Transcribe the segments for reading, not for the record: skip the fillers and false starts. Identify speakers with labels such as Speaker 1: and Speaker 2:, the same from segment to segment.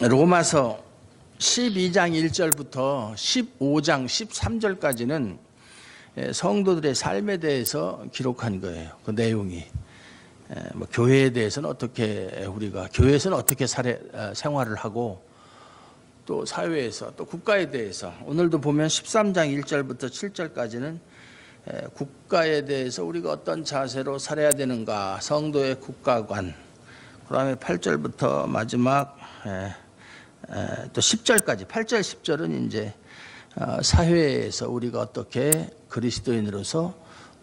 Speaker 1: 로마서 12장 1절부터 15장 13절까지는 성도들의 삶에 대해서 기록한 거예요. 그 내용이 교회에 대해서는 어떻게 우리가 교회에서는 어떻게 생활을 하고 또 사회에서 또 국가에 대해서 오늘도 보면 13장 1절부터 7절까지는 국가에 대해서 우리가 어떤 자세로 살아야 되는가, 성도의 국가관, 그 다음에 8절부터 마지막 또 10절까지 8절 10절은 이제 사회에서 우리가 어떻게 그리스도인으로서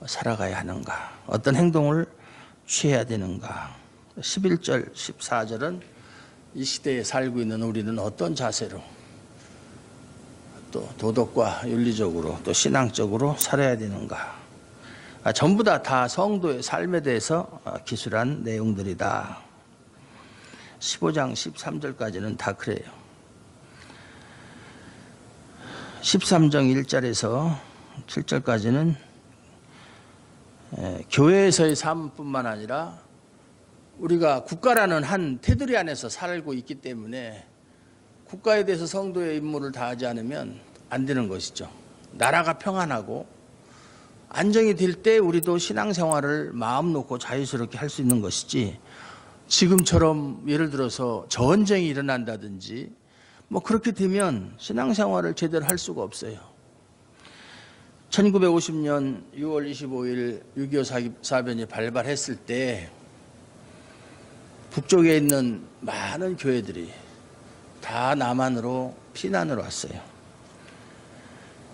Speaker 1: 살아가야 하는가, 어떤 행동을 취해야 되는가, 11절 14절은 이 시대에 살고 있는 우리는 어떤 자세로 또 도덕과 윤리적으로 또 신앙적으로 살아야 되는가, 전부 다 성도의 삶에 대해서 기술한 내용들이다. 15장 13절까지는 다 그래요. 13장 1절에서 7절까지는 교회에서의 삶뿐만 아니라 우리가 국가라는 한 테두리 안에서 살고 있기 때문에 국가에 대해서 성도의 임무를 다하지 않으면 안 되는 것이죠. 나라가 평안하고 안정이 될 때 우리도 신앙생활을 마음 놓고 자유스럽게 할 수 있는 것이지, 지금처럼 예를 들어서 전쟁이 일어난다든지 뭐 그렇게 되면 신앙생활을 제대로 할 수가 없어요. 1950년 6월 25일 6.25 사변이 발발했을 때 북쪽에 있는 많은 교회들이 다 남한으로 피난을 왔어요.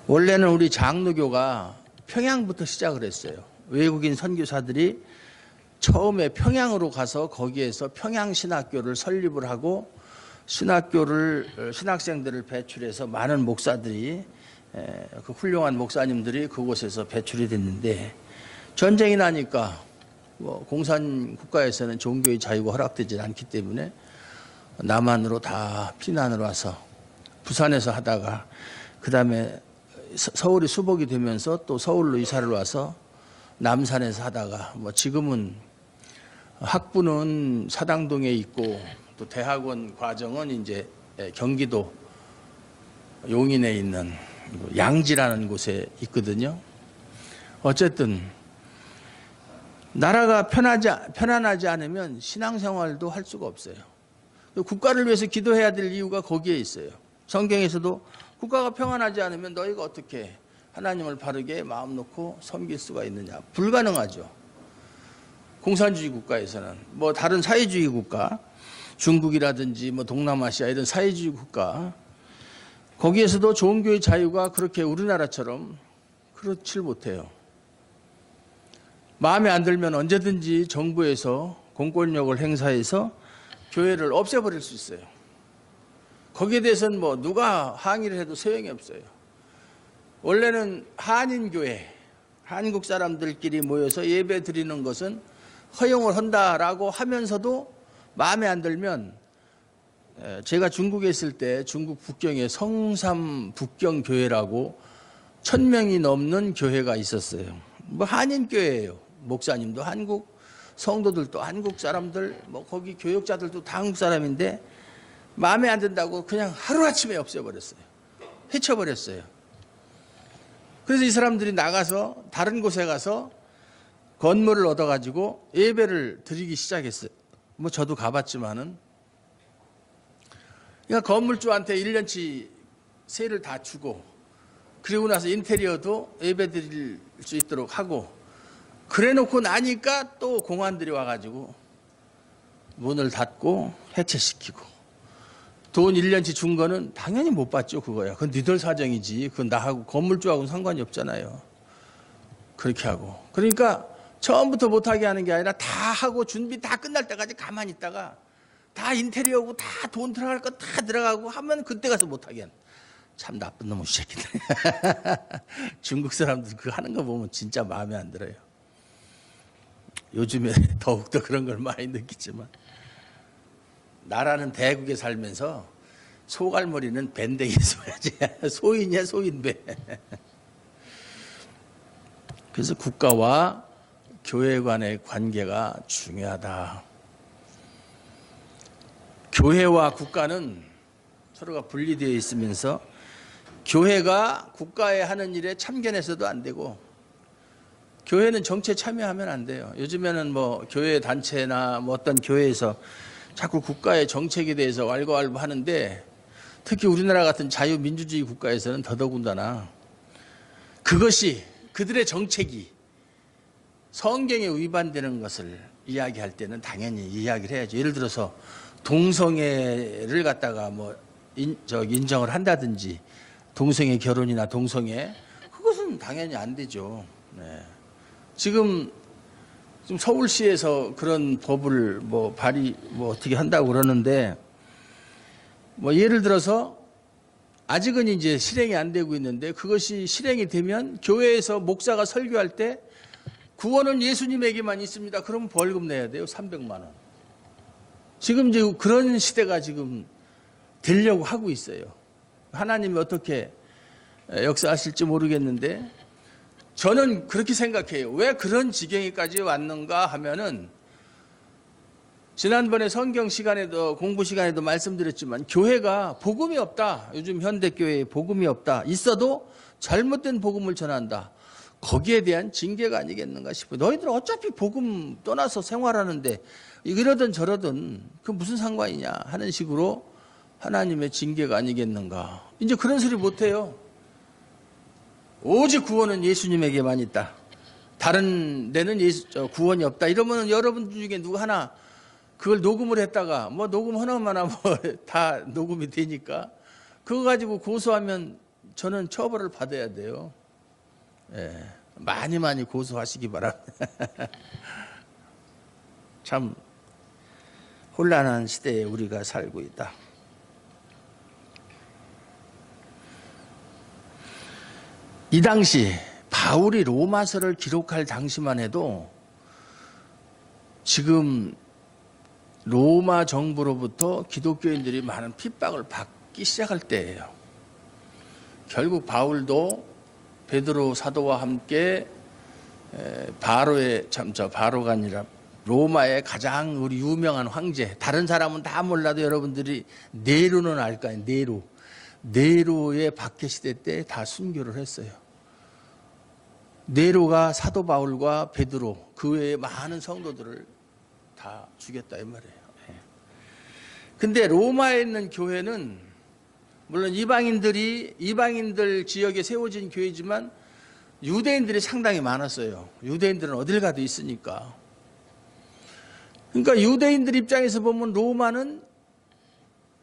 Speaker 1: 원래는 우리 장로교가 평양부터 시작을 했어요. 외국인 선교사들이 처음에 평양으로 가서 거기에서 평양신학교를 설립을 하고 신학생들을 배출해서 많은 목사들이, 그 훌륭한 목사님들이 그곳에서 배출이 됐는데, 전쟁이 나니까 공산 국가에서는 종교의 자유가 허락되지 않기 때문에 남한으로 다 피난을 와서 부산에서 하다가 그 다음에 서울이 수복이 되면서 또 서울로 이사를 와서 남산에서 하다가 지금은 학부는 사당동에 있고 또 대학원 과정은 이제 경기도 용인에 있는 양지라는 곳에 있거든요. 어쨌든 나라가 편안하지 않으면 신앙생활도 할 수가 없어요. 국가를 위해서 기도해야 될 이유가 거기에 있어요. 성경에서도 국가가 평안하지 않으면 너희가 어떻게 하나님을 바르게 마음 놓고 섬길 수가 있느냐. 불가능하죠. 공산주의 국가에서는 다른 사회주의 국가, 중국이라든지 동남아시아 이런 사회주의 국가, 거기에서도 종교의 자유가 그렇게 우리나라처럼 그렇지 못해요. 마음에 안 들면 언제든지 정부에서 공권력을 행사해서 교회를 없애버릴 수 있어요. 거기에 대해서는 누가 항의를 해도 소용이 없어요. 원래는 한인교회, 한국 사람들끼리 모여서 예배 드리는 것은 허용을 한다라고 하면서도 마음에 안 들면, 제가 중국에 있을 때 중국 북경에 성삼 북경교회라고 1000명이 넘는 교회가 있었어요. 한인교회예요. 목사님도 한국, 성도들도 한국 사람들, 거기 교역자들도 다 한국 사람인데 마음에 안 든다고 그냥 하루아침에 없애버렸어요. 해쳐버렸어요. 그래서 이 사람들이 나가서 다른 곳에 가서 건물을 얻어가지고 예배를 드리기 시작했어요. 저도 가봤지만은, 그러니까 건물주한테 1년치 세를 다 주고, 그리고 나서 인테리어도 예배 드릴 수 있도록 하고, 그래 놓고 나니까 또 공안들이 와가지고 문을 닫고 해체시키고, 돈 1년치 준 거는 당연히 못 받죠. 그거야. 그건 니들 사정이지. 그건 나하고 건물주하고는 상관이 없잖아요. 그렇게 하고. 그러니까 처음부터 못하게 하는 게 아니라 다 하고 준비 다 끝날 때까지 가만히 있다가 다 인테리어고 다 돈 들어갈 거 다 들어가고 하면 그때 가서 못하게 하는. 참 나쁜 놈의 새끼들. 중국 사람들 그거 하는 거 보면 진짜 마음에 안 들어요. 요즘에 더욱더 그런 걸 많이 느끼지만, 나라는 대국에 살면서 소갈머리는 밴댕이 써야지. 소인이야 소인배. 그래서 국가와 교회 간의 관계가 중요하다. 교회와 국가는 서로가 분리되어 있으면서 교회가 국가에 하는 일에 참견해서도 안 되고 교회는 정치에 참여하면 안 돼요. 요즘에는 뭐 교회 단체나 뭐 어떤 교회에서 자꾸 국가의 정책에 대해서 왈가왈부 하는데 특히 우리나라 같은 자유민주주의 국가에서는 더더군다나 그것이 그들의 정책이 성경에 위반되는 것을 이야기할 때는 당연히 이야기를 해야죠. 예를 들어서 동성애를 갖다가 뭐 인정을 한다든지 동성애 결혼이나 동성애 그것은 당연히 안 되죠. 네. 지금 서울시에서 그런 법을 뭐 발의 뭐 어떻게 한다고 그러는데 뭐 예를 들어서 아직은 이제 실행이 안 되고 있는데 그것이 실행이 되면 교회에서 목사가 설교할 때 구원은 예수님에게만 있습니다. 그러면 벌금 내야 돼요. 300만 원. 지금 이제 그런 시대가 지금 되려고 하고 있어요. 하나님이 어떻게 역사하실지 모르겠는데 저는 그렇게 생각해요. 왜 그런 지경에까지 왔는가 하면은 지난번에 성경 시간에도 공부 시간에도 말씀드렸지만 교회가 복음이 없다. 요즘 현대교회에 복음이 없다. 있어도 잘못된 복음을 전한다. 거기에 대한 징계가 아니겠는가 싶어요. 너희들은 어차피 복음 떠나서 생활하는데 이러든 저러든 그 무슨 상관이냐 하는 식으로 하나님의 징계가 아니겠는가. 이제 그런 소리 못해요. 오직 구원은 예수님에게만 있다. 다른 데는 구원이 없다. 이러면 여러분 중에 누구 하나 그걸 녹음을 했다가 뭐 녹음 하나마나 뭐 다 녹음이 되니까 그거 가지고 고소하면 저는 처벌을 받아야 돼요. 예, 많이 고소하시기 바랍니다. 참 혼란한 시대에 우리가 살고 있다. 이 당시 바울이 로마서를 기록할 당시만 해도 지금 로마 정부로부터 기독교인들이 많은 핍박을 받기 시작할 때예요. 결국 바울도 베드로 사도와 함께 바로가 아니라 로마의 가장 우리 유명한 황제, 다른 사람은 다 몰라도 여러분들이 네로는 알 거 아니에요. 네로의 박해 시대 때 다 순교를 했어요. 네로가 사도 바울과 베드로 그 외에 많은 성도들을 다 죽였다 이 말이에요. 근데 로마에 있는 교회는 물론 이방인들 지역에 세워진 교회지만 유대인들이 상당히 많았어요. 유대인들은 어딜 가도 있으니까. 그러니까 유대인들 입장에서 보면 로마는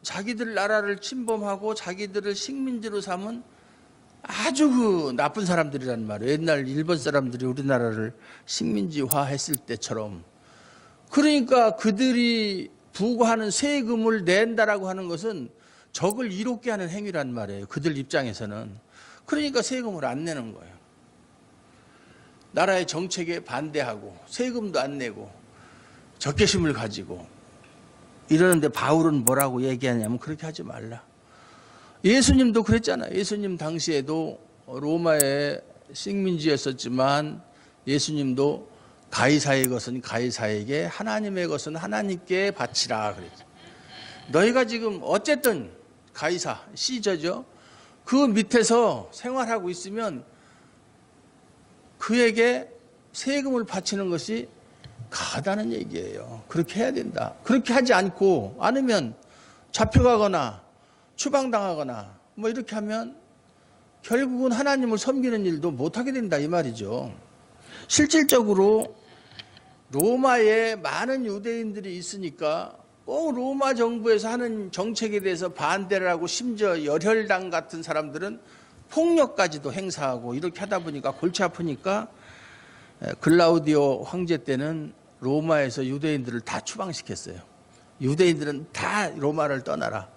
Speaker 1: 자기들 나라를 침범하고 자기들을 식민지로 삼은 아주 그 나쁜 사람들이란 말이에요. 옛날 일본 사람들이 우리나라를 식민지화 했을 때처럼. 그러니까 그들이 부과하는 세금을 낸다라고 하는 것은 적을 이롭게 하는 행위란 말이에요. 그들 입장에서는. 그러니까 세금을 안 내는 거예요. 나라의 정책에 반대하고 세금도 안 내고 적개심을 가지고 이러는데 바울은 뭐라고 얘기하냐면 그렇게 하지 말라. 예수님도 그랬잖아요. 예수님 당시에도 로마의 식민지였었지만 예수님도 가이사의 것은 가이사에게 하나님의 것은 하나님께 바치라 그랬죠. 너희가 지금 어쨌든 가이사, 시저죠. 그 밑에서 생활하고 있으면 그에게 세금을 바치는 것이 가다는 얘기예요. 그렇게 해야 된다. 그렇게 하지 않으면 잡혀가거나 추방당하거나 뭐 이렇게 하면 결국은 하나님을 섬기는 일도 못하게 된다 이 말이죠. 실질적으로 로마에 많은 유대인들이 있으니까 꼭 로마 정부에서 하는 정책에 대해서 반대를 하고 심지어 열혈당 같은 사람들은 폭력까지도 행사하고 이렇게 하다 보니까 골치 아프니까 글라우디오 황제 때는 로마에서 유대인들을 다 추방시켰어요. 유대인들은 다 로마를 떠나라.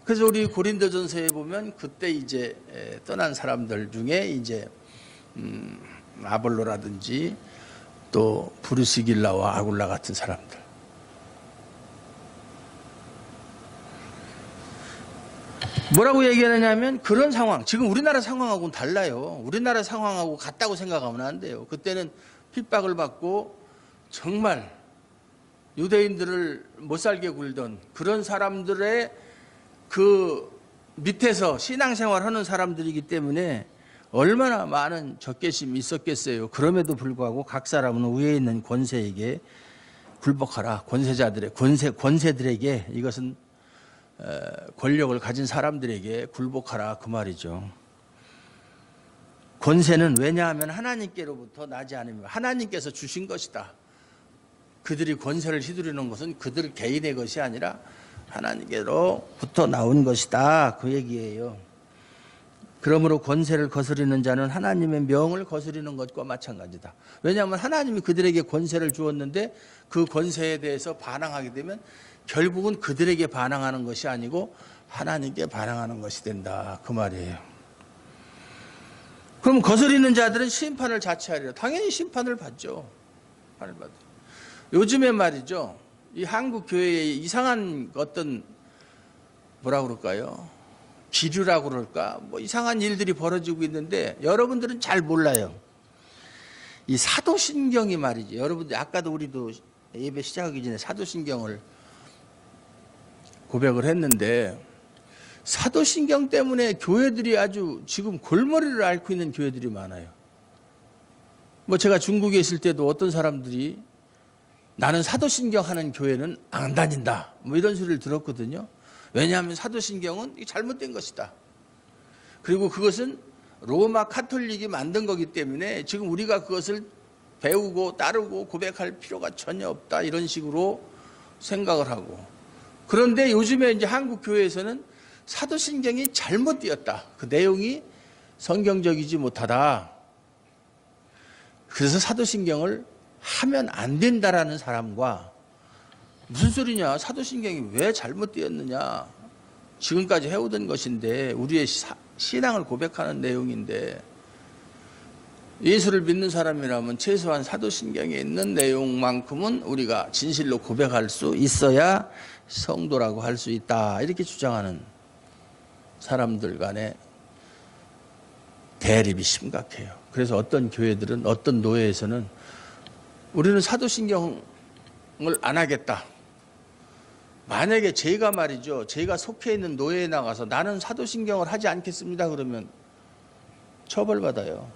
Speaker 1: 그래서 우리 고린도전서에 보면 그때 이제 떠난 사람들 중에 이제 아볼로라든지 또 브루시길라와 아굴라 같은 사람들. 뭐라고 얘기하느냐면 그런 상황, 지금 우리나라 상황하고는 달라요. 우리나라 상황하고 같다고 생각하면 안 돼요. 그때는 핍박을 받고 정말 유대인들을 못 살게 굴던 그런 사람들의 그 밑에서 신앙생활 하는 사람들이기 때문에 얼마나 많은 적개심이 있었겠어요. 그럼에도 불구하고 각 사람은 위에 있는 권세에게 굴복하라. 권세자들의 권세들에게, 이것은 권력을 가진 사람들에게 굴복하라 그 말이죠. 권세는 왜냐하면 하나님께로부터 나지 않으며 하나님께서 주신 것이다. 그들이 권세를 휘두르는 것은 그들 개인의 것이 아니라 하나님께로부터 나온 것이다 그 얘기예요. 그러므로 권세를 거스리는 자는 하나님의 명을 거스리는 것과 마찬가지다. 왜냐하면 하나님이 그들에게 권세를 주었는데 그 권세에 대해서 반항하게 되면 결국은 그들에게 반항하는 것이 아니고 하나님께 반항하는 것이 된다 그 말이에요. 그럼 거스리는 자들은 심판을 자체하리라. 당연히 심판을 받죠. 심판을 받아요. 요즘에 말이죠, 이 한국 교회에 이상한 어떤 뭐라 그럴까요? 기류라고 그럴까? 뭐 이상한 일들이 벌어지고 있는데 여러분들은 잘 몰라요. 이 사도신경이 말이죠. 여러분들 아까도 우리도 예배 시작하기 전에 사도신경을 고백을 했는데 사도신경 때문에 교회들이 아주 지금 골머리를 앓고 있는 교회들이 많아요. 뭐 제가 중국에 있을 때도 어떤 사람들이 나는 사도신경 하는 교회는 안 다닌다 뭐 이런 소리를 들었거든요. 왜냐하면 사도신경은 잘못된 것이다. 그리고 그것은 로마 카톨릭이 만든 거기 때문에 지금 우리가 그것을 배우고 따르고 고백할 필요가 전혀 없다 이런 식으로 생각을 하고, 그런데 요즘에 이제 한국 교회에서는 사도신경이 잘못되었다. 그 내용이 성경적이지 못하다. 그래서 사도신경을 하면 안 된다라는 사람과 무슨 소리냐, 사도신경이 왜 잘못되었느냐, 지금까지 해오던 것인데 우리의 신앙을 고백하는 내용인데 예수를 믿는 사람이라면 최소한 사도신경에 있는 내용만큼은 우리가 진실로 고백할 수 있어야 성도라고 할 수 있다 이렇게 주장하는 사람들 간의 대립이 심각해요. 그래서 어떤 교회들은, 어떤 노예에서는 우리는 사도신경을 안 하겠다. 만약에 제가 말이죠, 제가 속해 있는 노예에 나가서 나는 사도신경을 하지 않겠습니다 그러면 처벌받아요.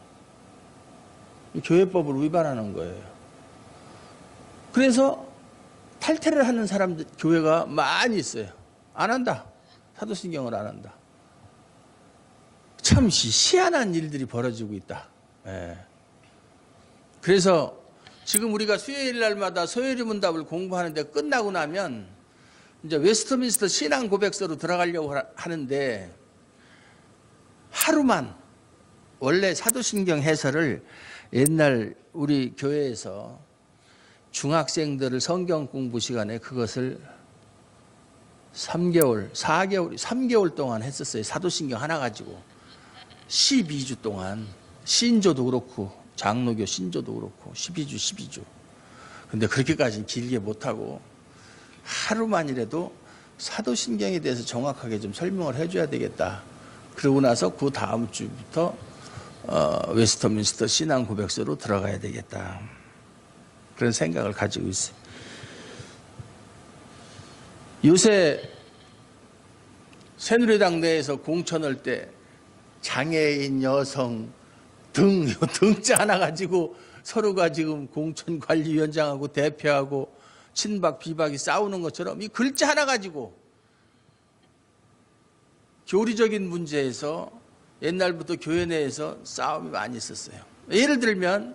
Speaker 1: 교회법을 위반하는 거예요. 그래서 탈퇴를 하는 사람들, 교회가 많이 있어요. 안 한다. 사도신경을 안 한다. 참 희한한 일들이 벌어지고 있다. 예. 그래서 지금 우리가 수요일 날마다 소요리 문답을 공부하는데 끝나고 나면 이제 웨스트민스터 신앙 고백서로 들어가려고 하는데 하루만 원래 사도신경 해설을 옛날 우리 교회에서 중학생들을 성경 공부 시간에 그것을 3개월 동안 했었어요. 사도신경 하나 가지고 12주 동안 신조도 그렇고 장로교 신조도 그렇고 12주. 근데 그렇게까지는 길게 못하고 하루만이라도 사도신경에 대해서 정확하게 좀 설명을 해줘야 되겠다. 그러고 나서 그 다음 주부터 웨스트민스터 신앙 고백서로 들어가야 되겠다. 그런 생각을 가지고 있어요. 요새 새누리당 내에서 공천할 때 장애인 여성 등자 하나 가지고 서로가 지금 공천관리위원장하고 대표하고 친박 비박이 싸우는 것처럼 이 글자 하나 가지고 교리적인 문제에서 옛날부터 교회 내에서 싸움이 많이 있었어요. 예를 들면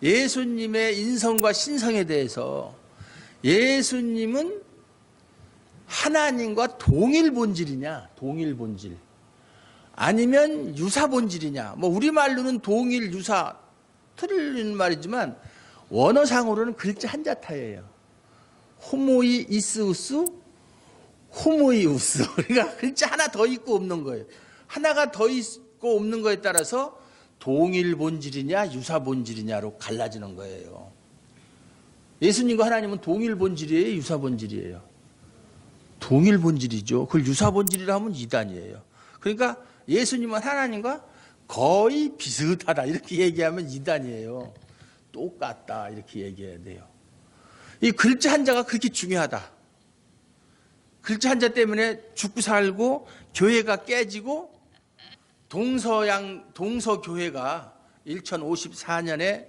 Speaker 1: 예수님의 인성과 신성에 대해서 예수님은 하나님과 동일 본질이냐, 동일 본질, 아니면 유사 본질이냐. 뭐 우리말로는 동일, 유사, 틀린 말이지만 원어상으로는 글자 한자타예요. 호모이 이스우스, 호모이 우스. 그러니까 글자 하나 더 있고 없는 거예요. 하나가 더 있고 없는 거에 따라서 동일 본질이냐 유사 본질이냐로 갈라지는 거예요. 예수님과 하나님은 동일 본질이에요, 유사 본질이에요? 동일 본질이죠. 그걸 유사 본질이라 하면 이단이에요. 그러니까 예수님은 하나님과 거의 비슷하다 이렇게 얘기하면 이단이에요. 똑같다 이렇게 얘기해야 돼요. 이 글자 한자가 그렇게 중요하다. 글자 한자 때문에 죽고 살고 교회가 깨지고 동서교회가 1054년에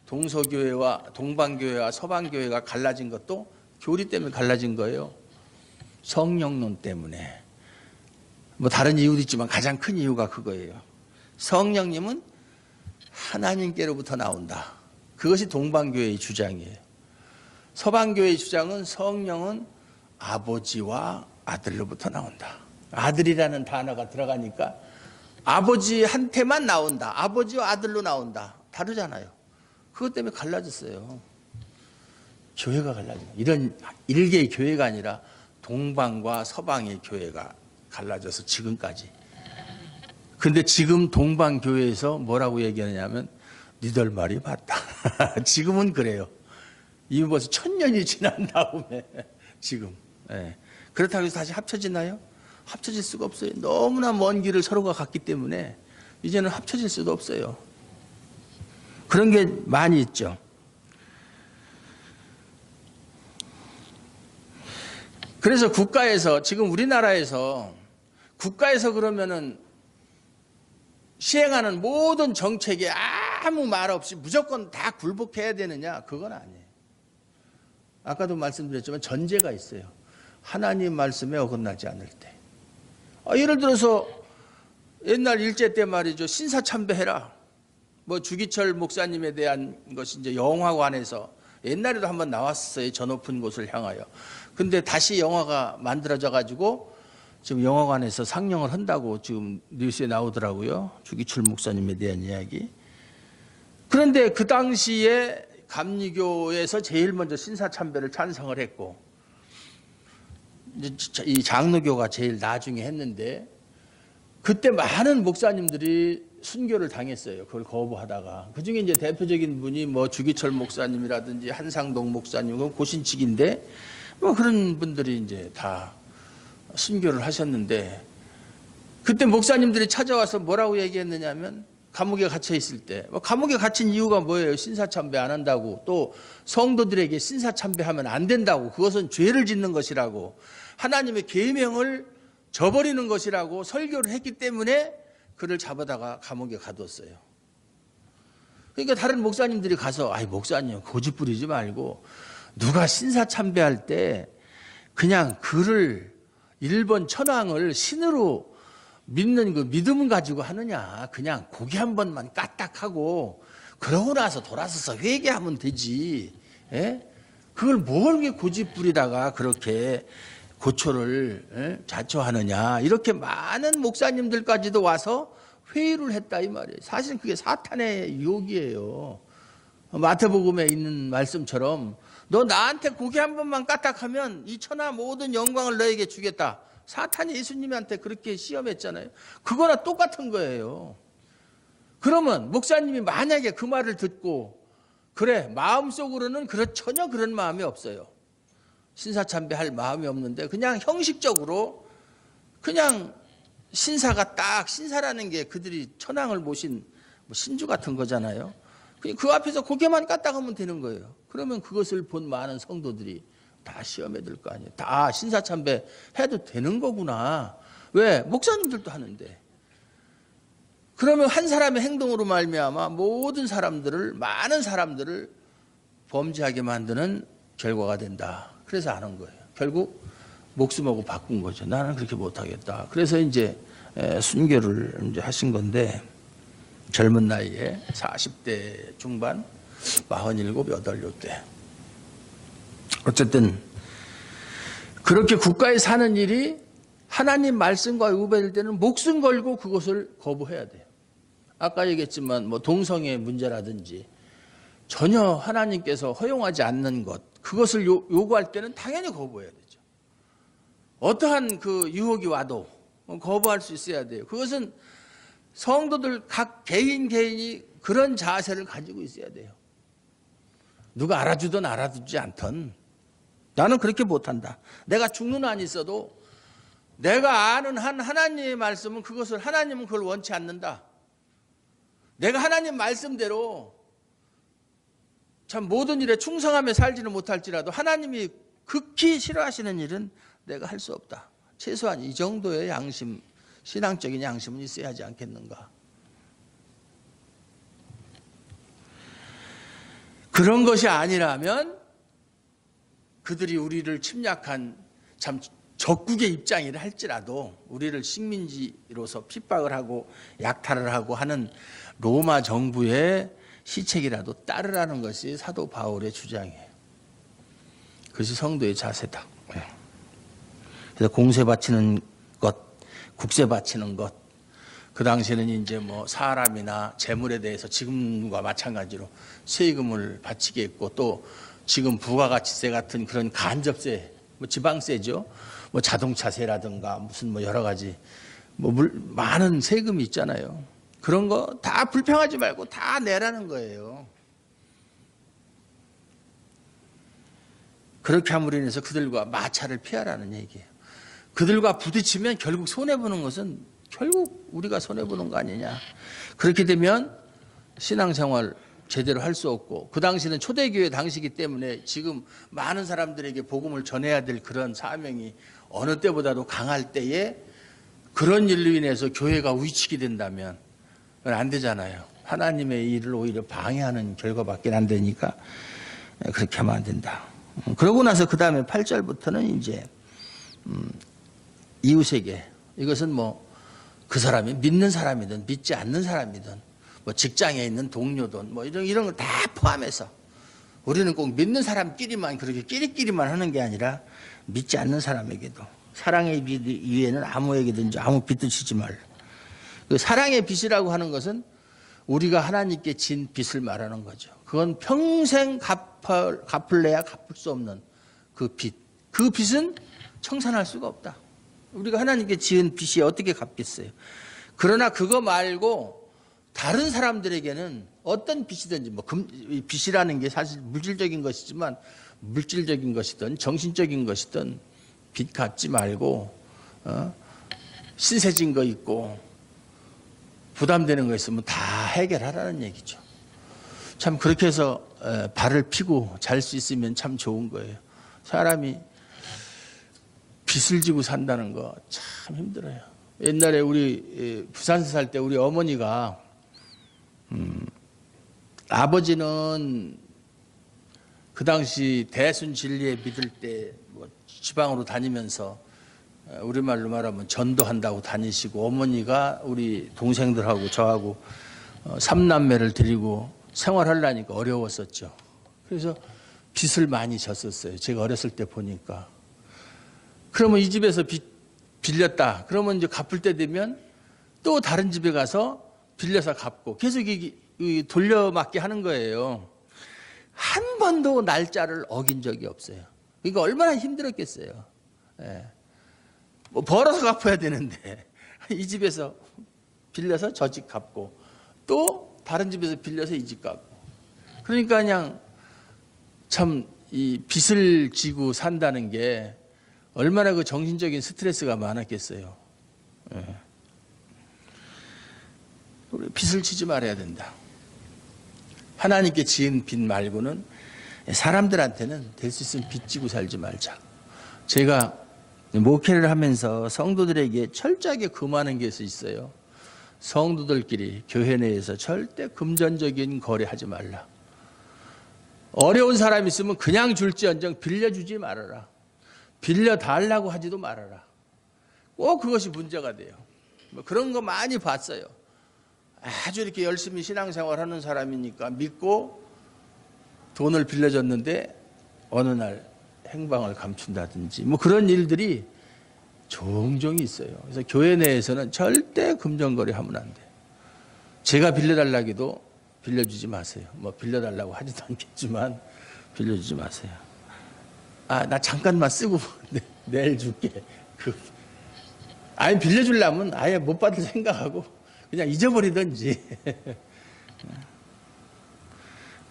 Speaker 1: 동방교회와 서방교회가 갈라진 것도 교리 때문에 갈라진 거예요. 성령론 때문에. 뭐 다른 이유도 있지만 가장 큰 이유가 그거예요. 성령님은 하나님께로부터 나온다. 그것이 동방교회의 주장이에요. 서방교회의 주장은 성령은 아버지와 아들로부터 나온다. 아들이라는 단어가 들어가니까 아버지한테만 나온다. 아버지와 아들로 나온다. 다르잖아요. 그것 때문에 갈라졌어요. 교회가 갈라져요. 이런 일개의 교회가 아니라 동방과 서방의 교회가 갈라져서 지금까지. 근데 지금 동방교회에서 뭐라고 얘기하냐면 니들 말이 맞다. 지금은 그래요. 이미 벌써 1000년이 지난 다음에 지금. 예. 그렇다고 해서 다시 합쳐지나요? 합쳐질 수가 없어요. 너무나 먼 길을 서로가 갔기 때문에 이제는 합쳐질 수도 없어요. 그런 게 많이 있죠. 그래서 국가에서 지금 우리나라에서 국가에서 그러면은 시행하는 모든 정책에 아무 말 없이 무조건 다 굴복해야 되느냐? 그건 아니에요. 아까도 말씀드렸지만 전제가 있어요. 하나님 말씀에 어긋나지 않을 때. 예를 들어서 옛날 일제 때 말이죠. 신사참배해라. 뭐 주기철 목사님에 대한 것이 이제 영화관에서 옛날에도 한번 나왔어요. 저 높은 곳을 향하여. 근데 다시 영화가 만들어져 가지고 지금 영화관에서 상영을 한다고 지금 뉴스에 나오더라고요. 주기철 목사님에 대한 이야기. 그런데 그 당시에 감리교에서 제일 먼저 신사참배를 찬성을 했고 이 장로교가 제일 나중에 했는데 그때 많은 목사님들이 순교를 당했어요. 그걸 거부하다가. 그중에 이제 대표적인 분이 뭐 주기철 목사님이라든지 한상동 목사님, 고신칙인데 뭐 그런 분들이 이제 다 순교를 하셨는데 그때 목사님들이 찾아와서 뭐라고 얘기했느냐면 감옥에 갇혀 있을 때 감옥에 갇힌 이유가 뭐예요? 신사참배 안 한다고 또 성도들에게 신사참배하면 안 된다고 그것은 죄를 짓는 것이라고 하나님의 계명을 저버리는 것이라고 설교를 했기 때문에 그를 잡아다가 감옥에 가뒀어요. 그러니까 다른 목사님들이 가서 목사님 고집 부리지 말고 누가 신사참배할 때 그냥 그를 일본 천황을 신으로 믿는 그 믿음을 가지고 하느냐. 그냥 고개 한 번만 까딱하고 그러고 나서 돌아서서 회개하면 되지. 예? 그걸 뭘 고집 부리다가 그렇게 고초를 자초하느냐. 이렇게 많은 목사님들까지도 와서 회의를 했다 이 말이에요. 사실 그게 사탄의 유혹이에요. 마태복음에 있는 말씀처럼 너 나한테 고개 한 번만 까딱하면 이 천하 모든 영광을 너에게 주겠다. 사탄이 예수님한테 그렇게 시험했잖아요. 그거나 똑같은 거예요. 그러면 목사님이 만약에 그 말을 듣고 그래 마음속으로는 전혀 그런 마음이 없어요. 신사참배할 마음이 없는데 그냥 형식적으로 그냥 신사가 딱 신사라는 게 그들이 천황을 모신 신주 같은 거잖아요. 그 앞에서 고개만 까딱하면 되는 거예요. 그러면 그것을 본 많은 성도들이 다 시험에 들 거 아니에요. 다 신사참배 해도 되는 거구나. 왜? 목사님들도 하는데. 그러면 한 사람의 행동으로 말미암아 모든 사람들을 많은 사람들을 범죄하게 만드는 결과가 된다. 그래서 안 한 거예요. 결국 목숨하고 바꾼 거죠. 나는 그렇게 못하겠다. 그래서 이제 순교를 이제 하신 건데 젊은 나이에 40대 중반 47, 8, 6대 어쨌든 그렇게 국가에 사는 일이 하나님 말씀과 우배될 때는 목숨 걸고 그것을 거부해야 돼요. 아까 얘기했지만 뭐 동성애 문제라든지 전혀 하나님께서 허용하지 않는 것 그것을 요구할 때는 당연히 거부해야 되죠. 어떠한 그 유혹이 와도 거부할 수 있어야 돼요. 그것은 성도들 각 개인이 그런 자세를 가지고 있어야 돼요. 누가 알아주든 알아주지 않든 나는 그렇게 못한다. 내가 죽는 한이 있어도 내가 아는 한 하나님의 말씀은 하나님은 그걸 원치 않는다. 내가 하나님 말씀대로 참 모든 일에 충성하며 살지는 못할지라도 하나님이 극히 싫어하시는 일은 내가 할 수 없다. 최소한 이 정도의 양심, 신앙적인 양심은 있어야 하지 않겠는가. 그런 것이 아니라면 그들이 우리를 침략한 참 적국의 입장이라 할지라도 우리를 식민지로서 핍박을 하고 약탈을 하고 하는 로마 정부의 시책이라도 따르라는 것이 사도 바울의 주장이에요. 그것이 성도의 자세다. 그래서 공세 바치는 것, 국세 바치는 것, 그 당시에는 이제 뭐 사람이나 재물에 대해서 지금과 마찬가지로 세금을 바치게 했고, 또 지금 부가가치세 같은 그런 간접세, 뭐 지방세죠. 뭐 자동차세라든가 무슨 뭐 여러 가지 뭐 많은 세금이 있잖아요. 그런 거 다 불평하지 말고 다 내라는 거예요. 그렇게 함으로 인해서 그들과 마찰을 피하라는 얘기예요. 그들과 부딪히면 결국 손해보는 것은 결국 우리가 손해보는 거 아니냐. 그렇게 되면 신앙생활 제대로 할 수 없고, 그 당시는 초대교회 당시이기 때문에 지금 많은 사람들에게 복음을 전해야 될 그런 사명이 어느 때보다도 강할 때에 그런 일로 인해서 교회가 위축이 된다면 그건 안 되잖아요. 하나님의 일을 오히려 방해하는 결과밖에 안 되니까 그렇게 하면 안 된다. 그러고 나서 그 다음에 8절부터는 이제 이웃에게, 이것은 뭐 그 사람이 믿는 사람이든 믿지 않는 사람이든 뭐 직장에 있는 동료든 뭐 이런 걸 다 포함해서, 우리는 꼭 믿는 사람끼리만 그렇게 끼리끼리만 하는 게 아니라 믿지 않는 사람에게도 사랑의 빛 위에는 아무에게든지 아무 빛도 지지 말라. 그 사랑의 빛이라고 하는 것은 우리가 하나님께 진 빚을 말하는 거죠. 그건 평생 갚을래야 갚을 수 없는 그 빚. 그 빚은 청산할 수가 없다. 우리가 하나님께 지은 빚이 어떻게 갚겠어요. 그러나 그거 말고 다른 사람들에게는 어떤 빚이든지, 뭐 빚이라는 게 사실 물질적인 것이지만 물질적인 것이든 정신적인 것이든 빚 갚지 말고 신세진 거 있고 부담되는 거 있으면 다 해결하라는 얘기죠. 참 그렇게 해서 발을 피고 잘 수 있으면 참 좋은 거예요. 사람이 빚을 지고 산다는 거 참 힘들어요. 옛날에 우리 부산서 살 때 우리 어머니가 아버지는 그 당시 대순 진리에 믿을 때 뭐 지방으로 다니면서 우리말로 말하면 전도한다고 다니시고, 어머니가 우리 동생들하고 저하고 삼남매를 데리고 생활하려니까 어려웠었죠. 그래서 빚을 많이 졌었어요. 제가 어렸을 때 보니까. 그러면 이 집에서 빚 빌렸다. 그러면 이제 갚을 때 되면 또 다른 집에 가서 빌려서 갚고 계속 돌려막기 하는 거예요. 한 번도 날짜를 어긴 적이 없어요. 그러니까 얼마나 힘들었겠어요. 예. 뭐 벌어서 갚아야 되는데 이 집에서 빌려서 저 집 갚고 또 다른 집에서 빌려서 이 집 갚고, 그러니까 그냥 참 이 빚을 지고 산다는 게 얼마나 그 정신적인 스트레스가 많았겠어요. 예. 우리 빚을 지지 말아야 된다. 하나님께 지은 빚 말고는 사람들한테는 될 수 있으면 빚 지고 살지 말자. 제가 목회를 하면서 성도들에게 철저하게 금하는 게 있어요. 성도들끼리 교회 내에서 절대 금전적인 거래하지 말라. 어려운 사람 있으면 그냥 줄지언정 빌려주지 말아라. 빌려달라고 하지도 말아라. 꼭 그것이 문제가 돼요. 뭐 그런 거 많이 봤어요. 아주 이렇게 열심히 신앙생활하는 사람이니까 믿고 돈을 빌려줬는데 어느 날 행방을 감춘다든지 뭐 그런 일들이 종종 있어요. 그래서 교회 내에서는 절대 금전거래 하면 안 돼요. 제가 빌려달라기도 빌려주지 마세요. 뭐 빌려달라고 하지도 않겠지만 빌려주지 마세요. 아, 나 잠깐만 쓰고 내일 줄게. 아예 빌려주려면 아예 못 받을 생각하고 그냥 잊어버리든지.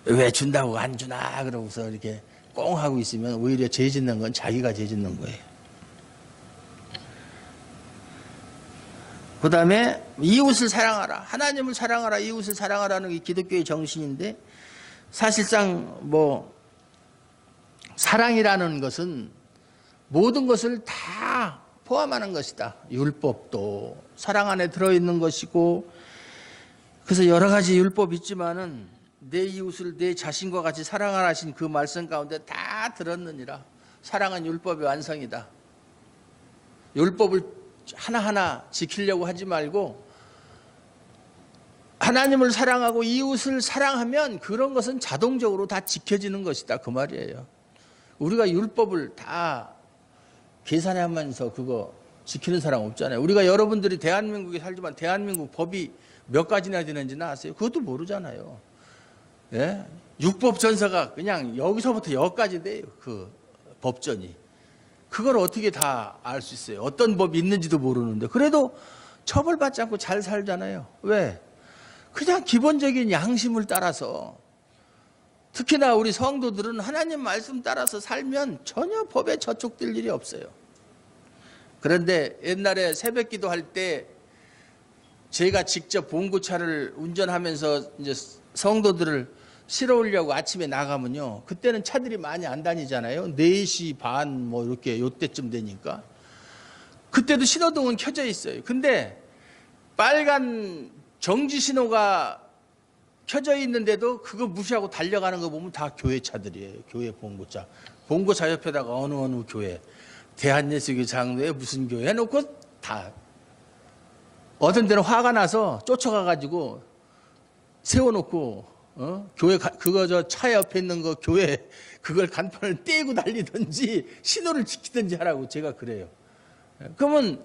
Speaker 1: 왜 준다고 안 주나 그러고서 이렇게 꽁 하고 있으면 오히려 죄 짓는 건 자기가 죄 짓는 거예요. 그 다음에 이웃을 사랑하라. 하나님을 사랑하라. 이웃을 사랑하라는 게 기독교의 정신인데, 사실상 뭐 사랑이라는 것은 모든 것을 다 포함하는 것이다. 율법도 사랑 안에 들어있는 것이고, 그래서 여러 가지 율법이 있지만은 내 이웃을 내 자신과 같이 사랑하라 하신 그 말씀 가운데 다 들었느니라. 사랑은 율법의 완성이다. 율법을 하나하나 지키려고 하지 말고 하나님을 사랑하고 이웃을 사랑하면 그런 것은 자동적으로 다 지켜지는 것이다. 그 말이에요. 우리가 율법을 다 계산하면서 그거 지키는 사람 없잖아요. 우리가 여러분들이 대한민국에 살지만 대한민국 법이 몇 가지나 되는지는 아세요? 그것도 모르잖아요. 예? 육법전서가 그냥 여기서부터 여기까지 돼요. 그 법전이. 그걸 어떻게 다 알 수 있어요? 어떤 법이 있는지도 모르는데. 그래도 처벌받지 않고 잘 살잖아요. 왜? 그냥 기본적인 양심을 따라서, 특히나 우리 성도들은 하나님 말씀 따라서 살면 전혀 법에 저촉될 일이 없어요. 그런데 옛날에 새벽 기도할 때 제가 직접 봉구차를 운전하면서 이제 성도들을 실어오려고 아침에 나가면요, 그때는 차들이 많이 안 다니잖아요. 4시 반 뭐 이렇게 요때쯤 되니까. 그때도 신호등은 켜져 있어요. 근데 빨간 정지 신호가 켜져 있는데도 그거 무시하고 달려가는 거 보면 다 교회 차들이에요. 교회 봉고차. 봉고차 옆에다가 어느 교회, 대한예수교 장로에 무슨 교회 해놓고 다. 어떤 데는 화가 나서 쫓아가가지고 세워놓고, 교회, 그거 저 차 옆에 있는 거 교회, 그걸 간판을 떼고 달리든지 신호를 지키든지 하라고 제가 그래요. 그러면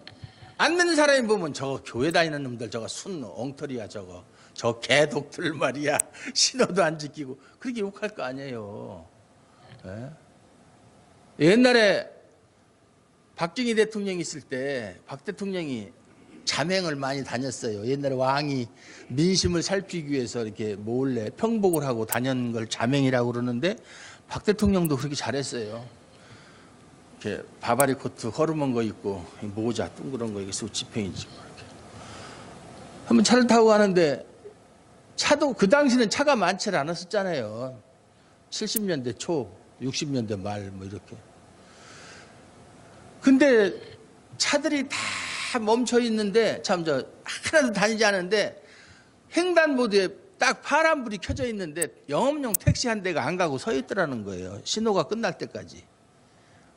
Speaker 1: 안 믿는 사람이 보면 저거 교회 다니는 놈들 저거 순 엉터리야 저거. 저 개독들 말이야. 신호도 안 지키고. 그렇게 욕할 거 아니에요. 예? 옛날에 박정희 대통령이 있을 때 박 대통령이 자맹을 많이 다녔어요. 옛날에 왕이 민심을 살피기 위해서 이렇게 몰래 평복을 하고 다녔는 걸 자맹이라고 그러는데 박 대통령도 그렇게 잘했어요. 이렇게 바바리 코트 허름한 거 입고 모자 둥그런 거 이렇게 쓰고 지팡이 쥐고 이렇게. 한번 차를 타고 가는데 차도 그 당시는 차가 많지 않았었잖아요. 70년대 초, 60년대 말 뭐 이렇게. 근데 차들이 다 멈춰 있는데 참 저 하나도 다니지 않은데 횡단보도에 딱 파란불이 켜져 있는데 영업용 택시 한 대가 안 가고 서 있더라는 거예요. 신호가 끝날 때까지.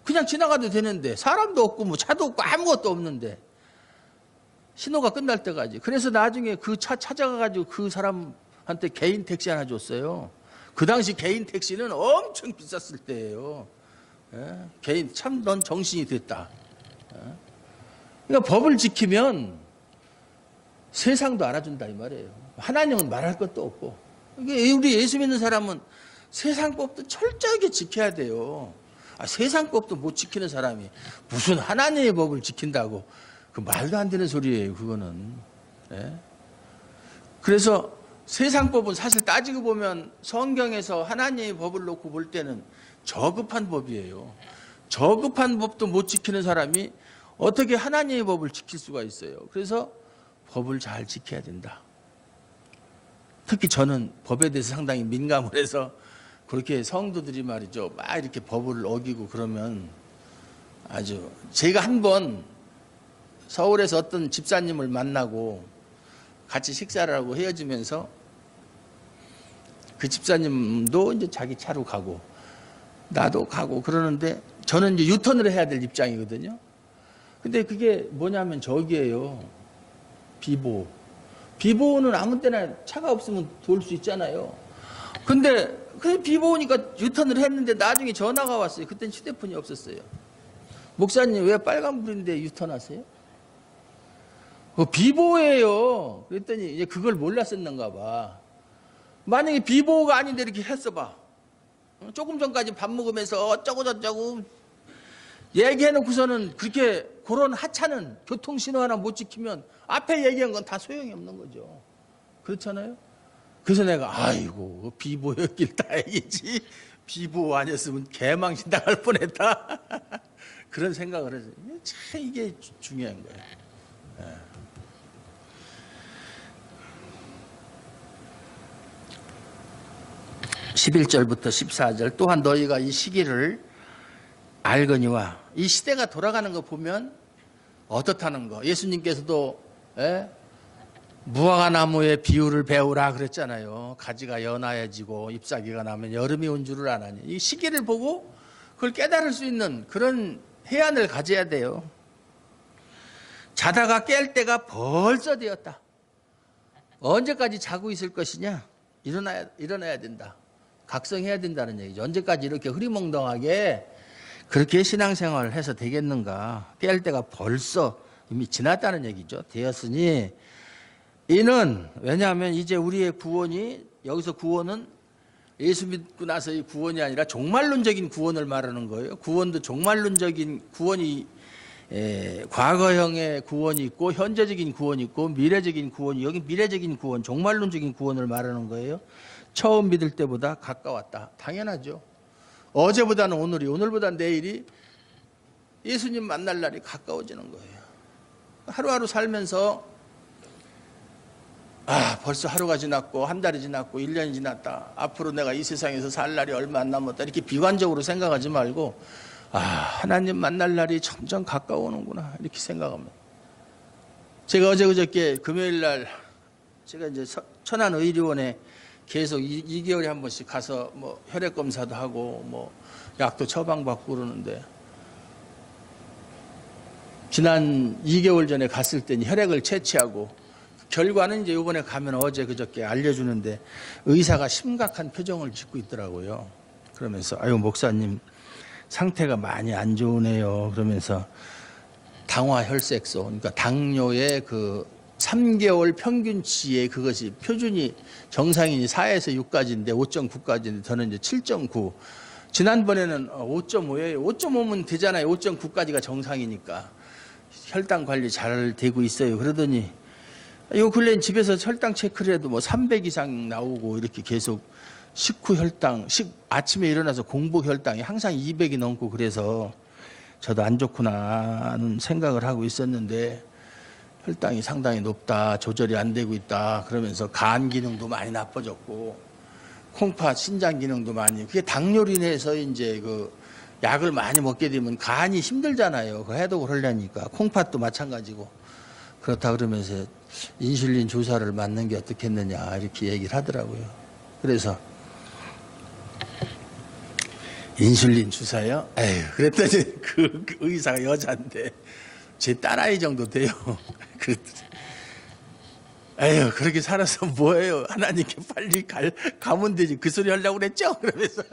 Speaker 1: 그냥 지나가도 되는데 사람도 없고 뭐 차도 없고 아무것도 없는데 신호가 끝날 때까지. 그래서 나중에 그 차 찾아가가지고 그 사람한테 개인 택시 하나 줬어요. 그 당시 개인 택시는 엄청 비쌌을 때예요. 예? 개인 참 넌 정신이 됐다. 예? 그러니까 법을 지키면 세상도 알아준다 이 말이에요. 하나님은 말할 것도 없고. 우리 예수 믿는 사람은 세상 법도 철저하게 지켜야 돼요. 세상 법도 못 지키는 사람이 무슨 하나님의 법을 지킨다고. 그 말도 안 되는 소리예요, 그거는. 예? 그래서 세상 법은 사실 따지고 보면 성경에서 하나님의 법을 놓고 볼 때는 저급한 법이에요. 저급한 법도 못 지키는 사람이 어떻게 하나님의 법을 지킬 수가 있어요. 그래서 법을 잘 지켜야 된다. 특히 저는 법에 대해서 상당히 민감을 해서 그렇게 성도들이 말이죠, 막 이렇게 법을 어기고 그러면 아주. 제가 한번 서울에서 어떤 집사님을 만나고 같이 식사를 하고 헤어지면서 그 집사님도 이제 자기 차로 가고 나도 가고 그러는데 저는 이제 유턴을 해야 될 입장이거든요. 근데 그게 뭐냐면 저기예요. 비보는 아무 때나 차가 없으면 돌 수 있잖아요. 근데 그 비보니까 유턴을 했는데 나중에 전화가 왔어요. 그땐 휴대폰이 없었어요. 목사님 왜 빨간불인데 유턴하세요? 비보예요. 그랬더니 이제 그걸 몰랐었는가 봐. 만약에 비보가 아닌데 이렇게 했어 봐. 조금 전까지 밥 먹으면서 어쩌고 저쩌고 얘기해놓고서는 그렇게 그런 하찮은 교통신호 하나 못 지키면 앞에 얘기한 건 다 소용이 없는 거죠. 그렇잖아요. 그래서 내가 아이고 비보였길 다행이지 비보 아니었으면 개망신 당할 뻔했다. 그런 생각을 해서 참 이게 중요한 거예요. 11절부터 14절 또한 너희가 이 시기를 알거니와. 이 시대가 돌아가는 거 보면 어떻다는 거. 예수님께서도 무화과 나무의 비유를 배우라 그랬잖아요. 가지가 연하여지고 잎사귀가 나면 여름이 온 줄을 아나니. 이 시기를 보고 그걸 깨달을 수 있는 그런 해안을 가져야 돼요. 자다가 깰 때가 벌써 되었다. 언제까지 자고 있을 것이냐? 일어나야 된다. 각성해야 된다는 얘기죠. 언제까지 이렇게 흐리멍덩하게 그렇게 신앙생활을 해서 되겠는가? 깰 때가 벌써 이미 지났다는 얘기죠. 되었으니 이는, 왜냐하면 이제 우리의 구원이, 여기서 구원은 예수 믿고 나서의 구원이 아니라 종말론적인 구원을 말하는 거예요. 구원도 종말론적인 구원이, 과거형의 구원이 있고 현재적인 구원이 있고 미래적인 구원이, 여기 미래적인 구원, 종말론적인 구원을 말하는 거예요. 처음 믿을 때보다 가까웠다. 당연하죠. 어제보다는 오늘이, 오늘보다는 내일이 예수님 만날 날이 가까워지는 거예요. 하루하루 살면서 벌써 하루가 지났고 한 달이 지났고 1년이 지났다. 앞으로 내가 이 세상에서 살 날이 얼마 안 남았다. 이렇게 비관적으로 생각하지 말고 하나님 만날 날이 점점 가까워오는구나. 이렇게 생각하면. 제가 어제 그저께 금요일 날 제가 이제 천안의료원에 계속 2개월에 한 번씩 가서 뭐 혈액 검사도 하고 뭐 약도 처방받고 그러는데, 지난 2개월 전에 갔을 때는 혈액을 채취하고 결과는 이제 이번에 가면 어제 그저께 알려주는데 의사가 심각한 표정을 짓고 있더라고요. 그러면서 아유 목사님 상태가 많이 안 좋으네요. 그러면서 당화혈색소, 그러니까 당뇨의 그 3개월 평균치의 그것이 표준이 정상인이 4에서 6까지인데 5.9까지인데 저는 이제 7.9. 지난번에는 5.5예요. 5.5면 되잖아요. 5.9까지가 정상이니까. 혈당 관리 잘 되고 있어요. 그러더니 요 근래엔 집에서 혈당 체크를 해도 뭐 300 이상 나오고 이렇게 계속 식후 혈당, 아침에 일어나서 공복 혈당이 항상 200이 넘고, 그래서 저도 안 좋구나 하는 생각을 하고 있었는데 혈당이 상당히 높다, 조절이 안 되고 있다 그러면서 간 기능도 많이 나빠졌고 콩팥 신장 기능도 많이, 그게 당뇨로 인해서 이제 그 약을 많이 먹게 되면 간이 힘들잖아요. 그 해독을 하려니까. 콩팥도 마찬가지고. 그렇다 그러면서 인슐린 주사를 맞는 게 어떻겠느냐 이렇게 얘기를 하더라고요. 그래서 인슐린 주사요? 에휴, 그랬더니 그 의사가 여자인데 제 딸아이 정도 돼요. 에휴, 그렇게 살아서 뭐예요? 하나님께 빨리 가면 되지. 그 소리 하려고 그랬죠? 그러면서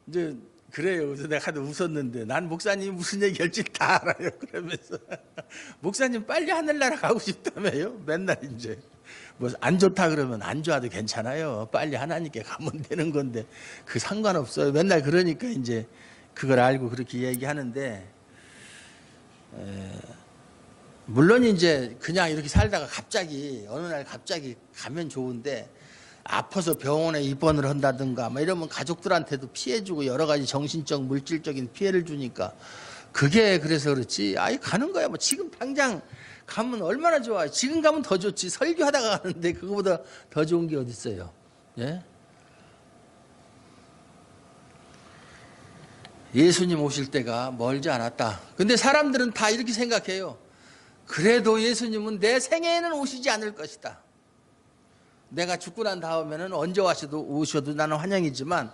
Speaker 1: 이제 그래요. 그래서 내가 하도 웃었는데, 난 목사님이 무슨 얘기 할지 다 알아요. 그러면서 목사님 빨리 하늘나라 가고 싶다며요. 맨날 이제 뭐 안 좋다 그러면 안 좋아도 괜찮아요. 빨리 하나님께 가면 되는 건데 그 상관없어요. 맨날 그러니까 이제 그걸 알고 그렇게 얘기하는데, 물론 이제 그냥 이렇게 살다가 갑자기 어느 날 갑자기 가면 좋은데, 아파서 병원에 입원을 한다든가 뭐 이러면 가족들한테도 피해주고 여러 가지 정신적 물질적인 피해를 주니까 그게 그래서 그렇지. 아이 가는 거야. 뭐 지금 당장 가면 얼마나 좋아요. 지금 가면 더 좋지. 설교하다가 가는데 그거보다 더 좋은 게 어디 있어요. 예? 예수님 오실 때가 멀지 않았다. 근데 사람들은 다 이렇게 생각해요. 그래도 예수님은 내 생애에는 오시지 않을 것이다. 내가 죽고 난 다음에는 언제 오셔도 나는 환영이지만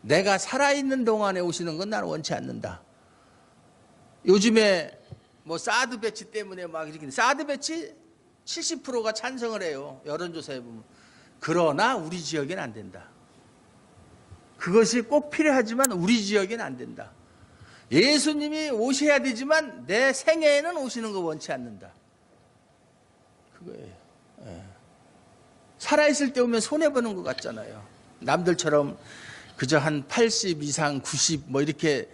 Speaker 1: 내가 살아있는 동안에 오시는 건 나는 원치 않는다. 요즘에 뭐 사드 배치 때문에 막 이렇게, 사드 배치 70%가 찬성을 해요. 여론조사에 보면. 그러나 우리 지역엔 안 된다. 그것이 꼭 필요하지만 우리 지역엔 안 된다. 예수님이 오셔야 되지만 내 생애에는 오시는 거 원치 않는다. 그거예요. 예. 살아있을 때 오면 손해보는 것 같잖아요. 남들처럼 그저 한 80 이상 90 뭐 이렇게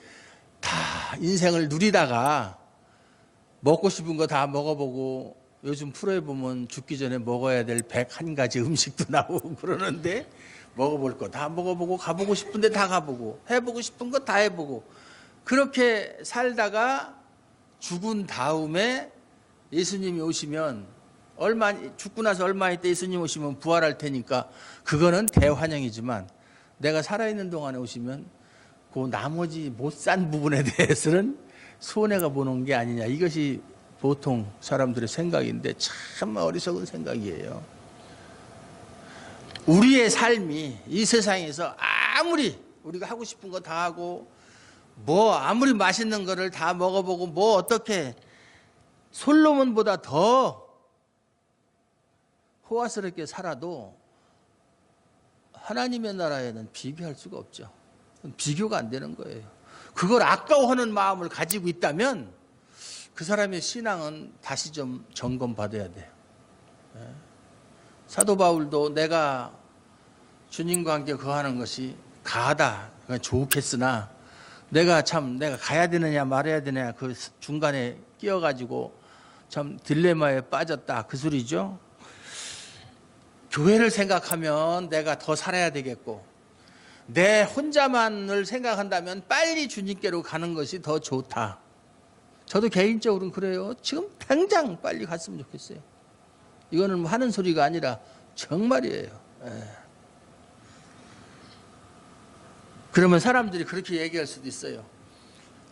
Speaker 1: 다 인생을 누리다가 먹고 싶은 거 다 먹어보고, 요즘 프로에 보면 죽기 전에 먹어야 될 101가지 음식도 나오고 그러는데 먹어볼 거 다 먹어보고 가보고 싶은데 다 가보고 해보고 싶은 거 다 해보고 그렇게 살다가 죽은 다음에 예수님이 오시면, 죽고 나서 얼마 있다 예수님 오시면 부활할 테니까 그거는 대환영이지만 내가 살아있는 동안에 오시면 그 나머지 못 산 부분에 대해서는 손해가 보는 게 아니냐. 이것이 보통 사람들의 생각인데 참 어리석은 생각이에요. 우리의 삶이 이 세상에서 아무리 우리가 하고 싶은 거 다 하고 뭐 아무리 맛있는 거를 다 먹어보고 뭐 어떻게 솔로몬보다 더 호화스럽게 살아도 하나님의 나라에는 비교할 수가 없죠. 비교가 안 되는 거예요. 그걸 아까워하는 마음을 가지고 있다면 그 사람의 신앙은 다시 좀 점검받아야 돼요. 사도 바울도 내가 주님과 함께 거하는 것이 가하다, 좋겠으나 내가 가야 되느냐 말아야 되느냐 그 중간에 끼어가지고 참 딜레마에 빠졌다 그 소리죠. 교회를 생각하면 내가 더 살아야 되겠고 내 혼자만을 생각한다면 빨리 주님께로 가는 것이 더 좋다. 저도 개인적으로는 그래요. 지금 당장 빨리 갔으면 좋겠어요. 이거는 뭐 하는 소리가 아니라 정말이에요. 그러면 사람들이 그렇게 얘기할 수도 있어요.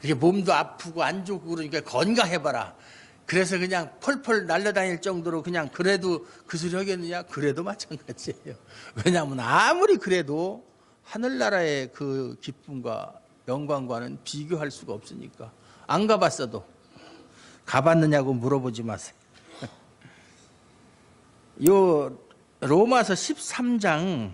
Speaker 1: 이렇게 몸도 아프고 안 좋고 그러니까 건강해봐라. 그래서 그냥 펄펄 날아다닐 정도로 그냥 그래도 그 소리 하겠느냐? 그래도 마찬가지예요. 왜냐하면 아무리 그래도 하늘나라의 그 기쁨과 영광과는 비교할 수가 없으니까. 안 가봤어도 가봤느냐고 물어보지 마세요. 요 로마서 13장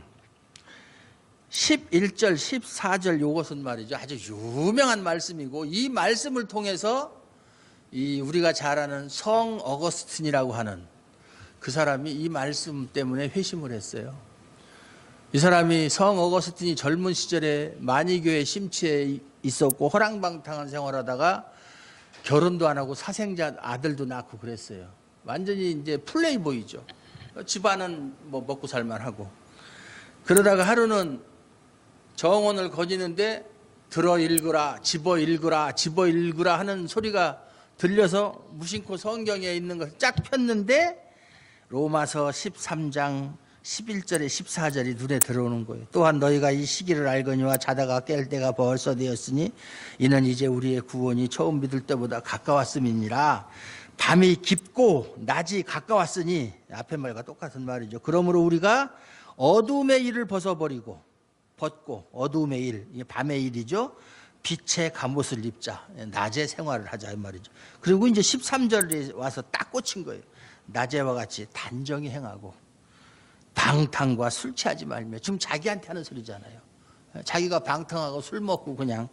Speaker 1: 11절 14절 요것은 말이죠. 아주 유명한 말씀이고 이 말씀을 통해서 우리가 잘 아는 성 어거스틴이라고 하는 그 사람이 이 말씀 때문에 회심을 했어요. 이 사람이 성 어거스틴이 젊은 시절에 만이교회 심취해 있었고 허랑방탕한 생활하다가 결혼도 안 하고 사생자 아들도 낳고 그랬어요. 완전히 이제 플레이보이죠. 집안은 뭐 먹고 살만하고. 그러다가 하루는 정원을 거니는데 들어 읽으라, 집어 읽으라, 집어 읽으라 하는 소리가 들려서 무심코 성경에 있는 것을 쫙 폈는데 로마서 13장 11절에 14절이 눈에 들어오는 거예요. 또한 너희가 이 시기를 알거니와 자다가 깰 때가 벌써 되었으니 이는 이제 우리의 구원이 처음 믿을 때보다 가까웠음이니라. 밤이 깊고 낮이 가까웠으니 앞의 말과 똑같은 말이죠. 그러므로 우리가 어두움의 일을 벗고 어두움의 일, 이게 밤의 일이죠. 빛의 갑옷을 입자. 낮에 생활을 하자 이 말이죠. 그리고 이제 13절에 와서 딱 꽂힌 거예요. 낮에와 같이 단정히 행하고 방탕과 술 취하지 말며. 지금 자기한테 하는 소리잖아요. 자기가 방탕하고 술 먹고 그냥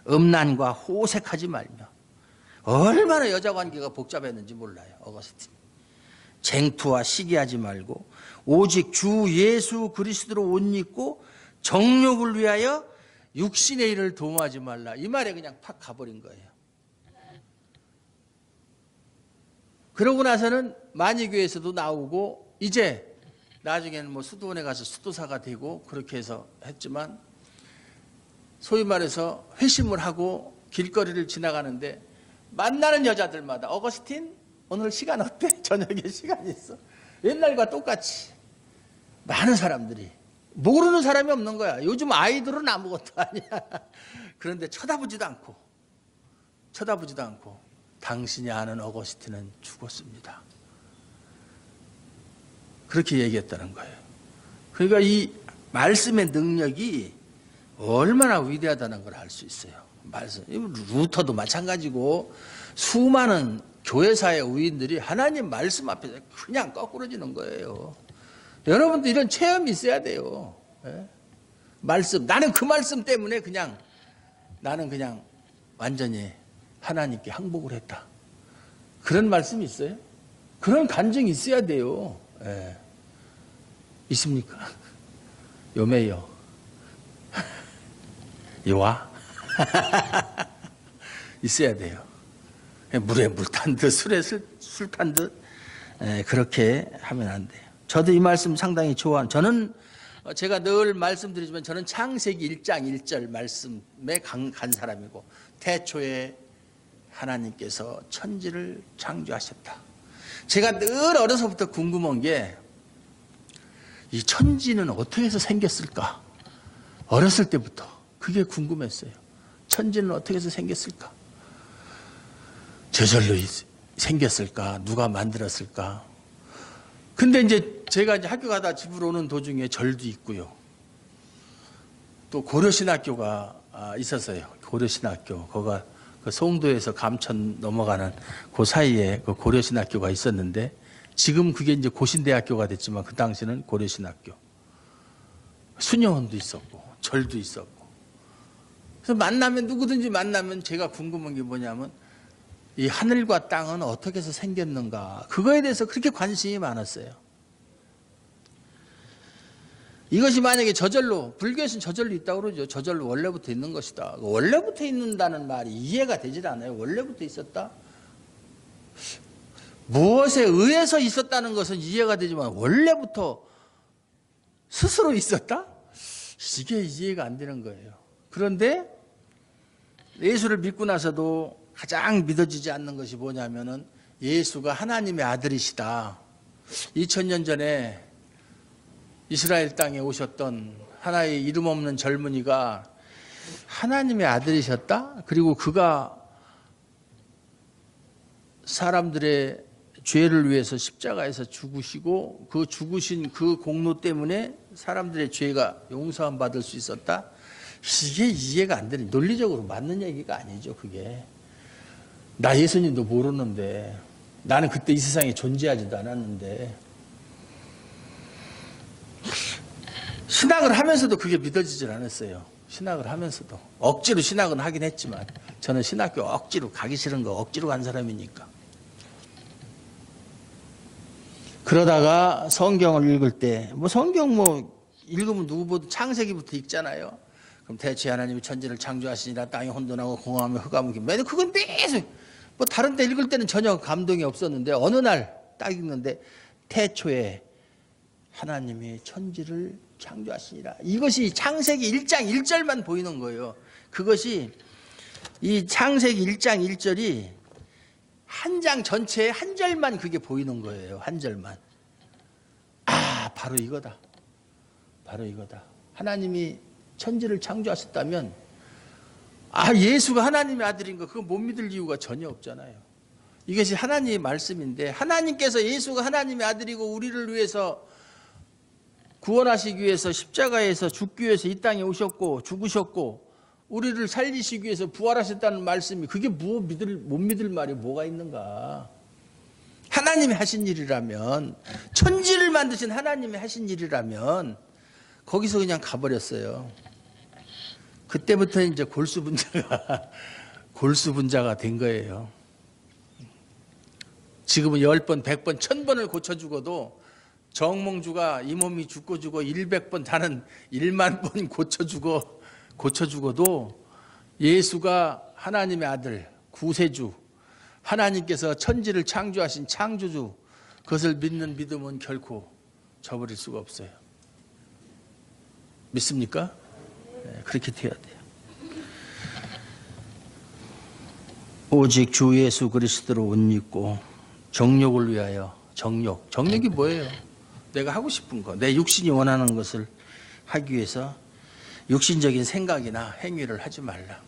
Speaker 1: 음란과 호색하지 말며. 얼마나 여자 관계가 복잡했는지 몰라요. 어거스틴. 쟁투와 시기하지 말고 오직 주 예수 그리스도로 옷 입고 정욕을 위하여 육신의 일을 도모하지 말라. 이 말에 그냥 팍 가버린 거예요. 그러고 나서는 만이교회에서도 나오고 이제 나중에는 뭐 수도원에 가서 수도사가 되고 그렇게 해서 했지만 소위 말해서 회심을 하고 길거리를 지나가는데 만나는 여자들마다 어거스틴 오늘 시간 어때? 저녁에 시간 있어. 옛날과 똑같이 많은 사람들이 모르는 사람이 없는 거야. 요즘 아이들은 아무것도 아니야. 그런데 쳐다보지도 않고 당신이 아는 어거스틴은 죽었습니다. 그렇게 얘기했다는 거예요. 그러니까 이 말씀의 능력이 얼마나 위대하다는 걸 알 수 있어요. 말씀. 루터도 마찬가지고 수많은 교회사의 우인들이 하나님 말씀 앞에서 그냥 거꾸러지는 거예요. 여러분도 이런 체험이 있어야 돼요. 말씀. 나는 그 말씀 때문에 나는 그냥 완전히 하나님께 항복을 했다. 그런 말씀이 있어요? 그런 간증이 있어야 돼요. 있습니까? 요매요. 요와? 있어야 돼요. 물에 물 탄 듯, 술에 술 탄 듯, 그렇게 하면 안 돼요. 저도 이 말씀 상당히 저는 제가 늘 말씀드리지만 저는 창세기 1장 1절 말씀에 간 사람이고 태초에 하나님께서 천지를 창조하셨다. 제가 늘 어려서부터 궁금한 게 이 천지는 어떻게 해서 생겼을까? 어렸을 때부터 그게 궁금했어요. 천지는 어떻게 해서 생겼을까? 저절로 생겼을까? 누가 만들었을까? 근데 이제 제가 이제 학교 가다 집으로 오는 도중에 절도 있고요. 또 고려신학교가 있었어요. 고려신학교. 거가 그 송도에서 감천 넘어가는 그 사이에 그 고려신학교가 있었는데 지금 그게 이제 고신대학교가 됐지만 그 당시는 고려신학교. 수녀원도 있었고 절도 있었고. 그래서 만나면 누구든지 만나면 제가 궁금한 게 뭐냐면 이 하늘과 땅은 어떻게 해서 생겼는가. 그거에 대해서 그렇게 관심이 많았어요. 이것이 만약에 저절로, 불교에서는 저절로 있다고 그러죠. 저절로 원래부터 있는 것이다. 원래부터 있는다는 말이 이해가 되질 않아요. 원래부터 있었다? 무엇에 의해서 있었다는 것은 이해가 되지만 원래부터 스스로 있었다? 이게 이해가 안 되는 거예요. 그런데 예수를 믿고 나서도 가장 믿어지지 않는 것이 뭐냐면은 예수가 하나님의 아들이시다. 2000년 전에 이스라엘 땅에 오셨던 하나의 이름 없는 젊은이가 하나님의 아들이셨다? 그리고 그가 사람들의 죄를 위해서 십자가에서 죽으시고 그 죽으신 그 공로 때문에 사람들의 죄가 용서함 받을 수 있었다? 이게 이해가 안 되는, 논리적으로 맞는 얘기가 아니죠. 그게 나 예수님도 모르는데, 나는 그때 이 세상에 존재하지도 않았는데, 신학을 하면서도 그게 믿어지질 않았어요. 신학을 하면서도 억지로 신학은 하긴 했지만 저는 신학교 억지로 가기 싫은 거 억지로 간 사람이니까. 그러다가 성경을 읽을 때 뭐 성경 뭐 읽으면 누구보다 창세기부터 읽잖아요. 그럼 대체 하나님이 천지를 창조하시니라 땅이 혼돈하고 공허하며 흑암은 매일 그건 계속 뭐 다른 때 읽을 때는 전혀 감동이 없었는데 어느 날 딱 읽는데 태초에 하나님이 천지를 창조하시니라. 이것이 창세기 1장 1절만 보이는 거예요. 그것이 이 창세기 1장 1절이 한 장 전체에 한 절만 그게 보이는 거예요. 한 절만. 아, 바로 이거다. 바로 이거다. 하나님이 천지를 창조하셨다면 예수가 하나님의 아들인 거 그거 못 믿을 이유가 전혀 없잖아요. 이것이 하나님의 말씀인데 하나님께서 예수가 하나님의 아들이고 우리를 위해서 구원하시기 위해서 십자가에서 죽기 위해서 이 땅에 오셨고 죽으셨고 우리를 살리시기 위해서 부활하셨다는 말씀이 그게 못 믿을 말이 뭐가 있는가. 하나님이 하신 일이라면, 천지를 만드신 하나님이 하신 일이라면 거기서 그냥 가버렸어요. 그때부터 이제 골수분자가 된 거예요. 지금은 10번, 100번, 1000번을 고쳐 죽어도 정몽주가 이 몸이 죽고 100번 다는 1만 번 고쳐 죽어도 예수가 하나님의 아들, 구세주, 하나님께서 천지를 창조하신 창조주, 그것을 믿는 믿음은 결코 저버릴 수가 없어요. 믿습니까? 네, 그렇게 돼야 돼요. 오직 주 예수 그리스도로 옷 입고 정욕을 위하여 정욕이 뭐예요? 내가 하고 싶은 거, 내 육신이 원하는 것을 하기 위해서 육신적인 생각이나 행위를 하지 말라.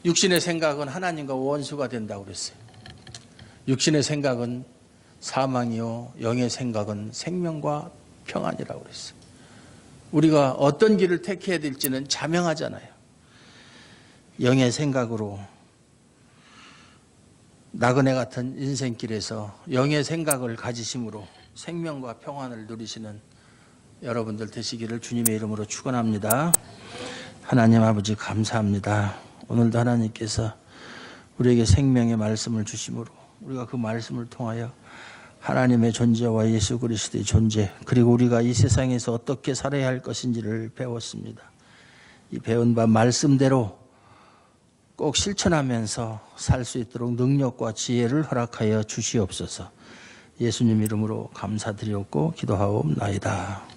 Speaker 1: 육신의 생각은 하나님과 원수가 된다고 그랬어요. 육신의 생각은 사망이요 영의 생각은 생명과 평안이라고 그랬어요. 우리가 어떤 길을 택해야 될지는 자명하잖아요. 영의 생각으로 나그네 같은 인생길에서 영의 생각을 가지심으로 생명과 평안을 누리시는 여러분들 되시기를 주님의 이름으로 축원합니다. 하나님 아버지 감사합니다. 오늘도 하나님께서 우리에게 생명의 말씀을 주심으로 우리가 그 말씀을 통하여 하나님의 존재와 예수 그리스도의 존재, 그리고 우리가 이 세상에서 어떻게 살아야 할 것인지를 배웠습니다. 이 배운 바 말씀대로 꼭 실천하면서 살 수 있도록 능력과 지혜를 허락하여 주시옵소서. 예수님 이름으로 감사드리옵고 기도하옵나이다.